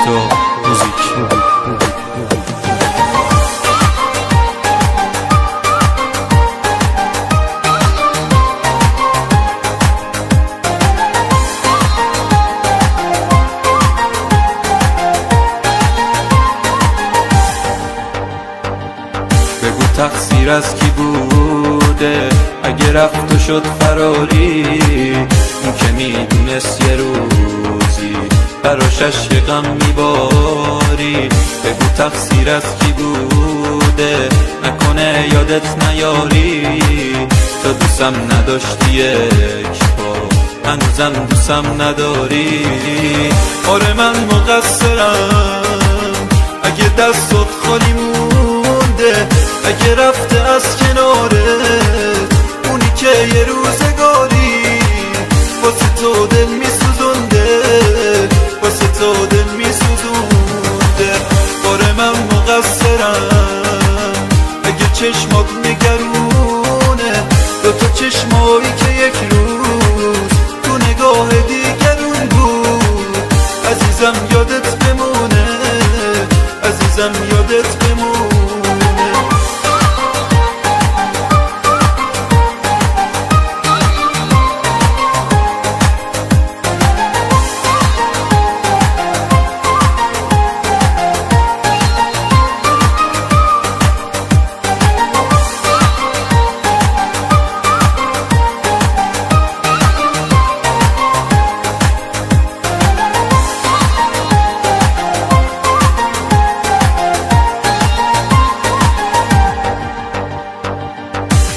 تو موزیک. بگو تقصیر از کی بوده اگه رفت و شد فراری، اون که میدونست یه روزی براش عشق غم میباری. بگو تقصیر از کی بوده نکنه یادت نیاری، تو دوستم نداشتی یک بار هنوزم دوستم نداری. آره من مقصرم اگه دستت خالی مونده، اگه رفته از کنارت اونی که یه روزگاری واسه تو دل میسوزونده، واسه تو دل میسوزونده. آره من مقصرم اگه چشمات نگرونه، دوتا چشمایی که یک روز تو نگاه دیگرون بود. عزیزم یادت بمونه، عزیزم یادت بمونه.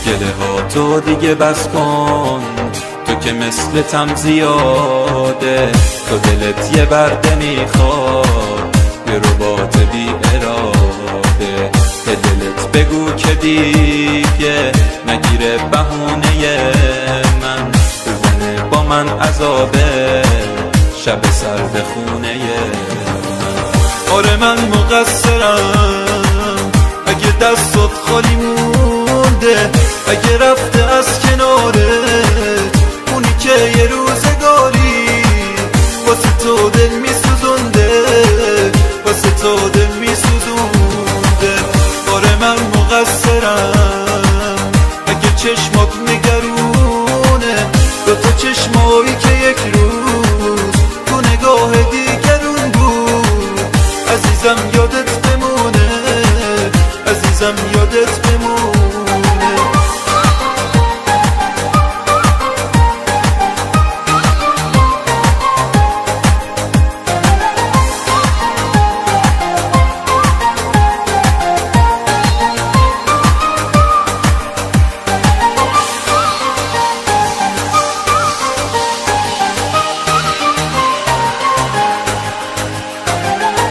گله ها تو دیگه بس کن، تو که مثلتم زیاده. تو دلت یه برده میخواد یه رباط بی اراده. به دلت بگو که دیگه نگیره بهونه من، بزنه با من عذابه شب سرد خونه من. آره من مقصرم اگه دستت خالی مونده، اگه رفته از کنارت اونی که یه روزگاری واسه تو دل میسوزونده، واسه تو دل میسوزونده. آره من مقصرم اگه چشمات نگرونه، دوتا چشمایی که یک روز تو نگاه دیگرون بود. عزیزم یادت بمونه، عزیزم یادت بمونه.